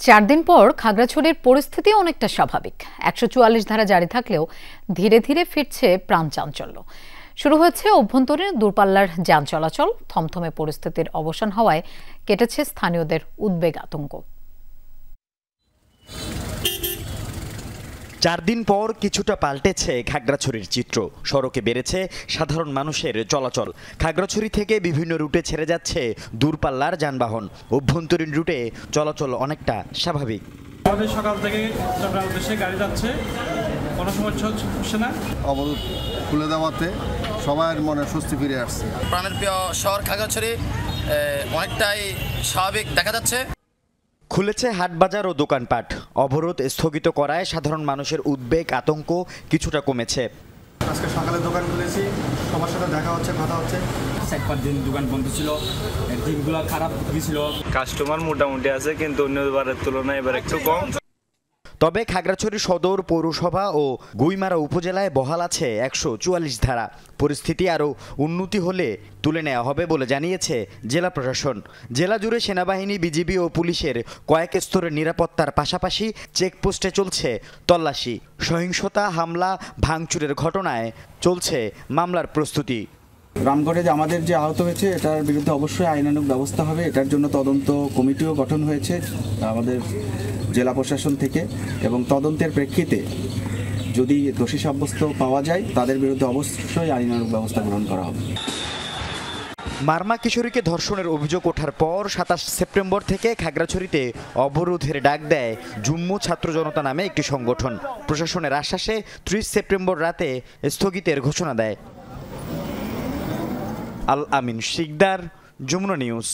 4 দিন পর খাগড়াছড়ির পরিস্থিতি অনেকটা স্বাভাবিক। 144 ধারা জারি থাকলেও ধীরে ধীরে ফিরছে প্রাণ চাঞ্চল্য। শুরু হয়েছে অভ্যন্তরীণ দূরপাল্লার যান চলাচল। থমথমে পরিস্থিতির অবসান হওয়ায় কেটেছে স্থানীয়দের উদ্বেগ আতঙ্ক। 4 দিন পর কিছুটা পাল্টেছে খাগড়াছড়ির চিত্র। সড়কে বেড়েছে সাধারণ মানুষের চলাচল। খাগড়াছড়ি থেকে বিভিন্ন রুটে ছেড়ে যাচ্ছে দূরপাল্লার যানবাহন। অভ্যন্তরীণ রুটে চলাচল অনেকটা স্বাভাবিক। আমাদের সকাল থেকে চট্টগ্রাম উদ্দেশ্যে গাড়ি যাচ্ছে, কোনো সমস্যা হচ্ছে না। অবরোধ খুলে দেওয়াতে সবার মনে স্বস্তি ফিরে আসছে। প্রাণের প্রিয় শহর খাগড়াছড়ি অনেকটাই স্বাভাবিক দেখা যাচ্ছে। খুলেছে হাটবাজার ও দোকানপাট। অবরোধ স্থগিত করায় সাধারণ মানুষের উদ্বেগ আতঙ্ক কিছুটা কমেছে। আজকে সকালে দোকান খুলেছি, সবার সাথে দেখা হচ্ছে, কথা হচ্ছে। 4-5 দিন দোকান বন্ধ ছিল, দিনগুলো খারাপ গিয়েছিল। কাস্টমার মোটামুটি আছে, কিন্তু অন্যবারের তুলনায় এবার একটু কম। তবে খাগড়াছড়ি সদর পৌরসভা ও গুইমারা উপজেলায় বহাল আছে 144 ধারা। পরিস্থিতি আরও উন্নতি হলে তুলে নেওয়া হবে বলে জানিয়েছে জেলা প্রশাসন। জেলা জুড়ে সেনাবাহিনী, বিজিবি ও পুলিশের কয়েক স্তরের নিরাপত্তার পাশাপাশি চেকপোস্টে চলছে তল্লাশি। সহিংসতা, হামলা, ভাঙচুরের ঘটনায় চলছে মামলার প্রস্তুতি। রামগড়ে যে আমাদের যে আহত হয়েছে এটার বিরুদ্ধে অবশ্যই আইনানুগ ব্যবস্থা হবে। এটার জন্য তদন্ত কমিটিও গঠন হয়েছে আমাদের জেলা প্রশাসন থেকে, এবং তদন্তের প্রেক্ষিতে যদি দোষী সাব্যস্ত পাওয়া যায় তাদের বিরুদ্ধে অবশ্যই আইনানুগ ব্যবস্থা গ্রহণ করা হবে। মারমা কিশোরীকে ধর্ষণের অভিযোগ ওঠার পর 27 সেপ্টেম্বর থেকে খাগড়াছড়িতে অবরোধের ডাক দেয় জুম্মু ছাত্র জনতা নামে একটি সংগঠন। প্রশাসনের আশ্বাসে 30 সেপ্টেম্বর রাতে স্থগিতের ঘোষণা দেয়। আল আমিন শিকদার, যমুনা নিউজ।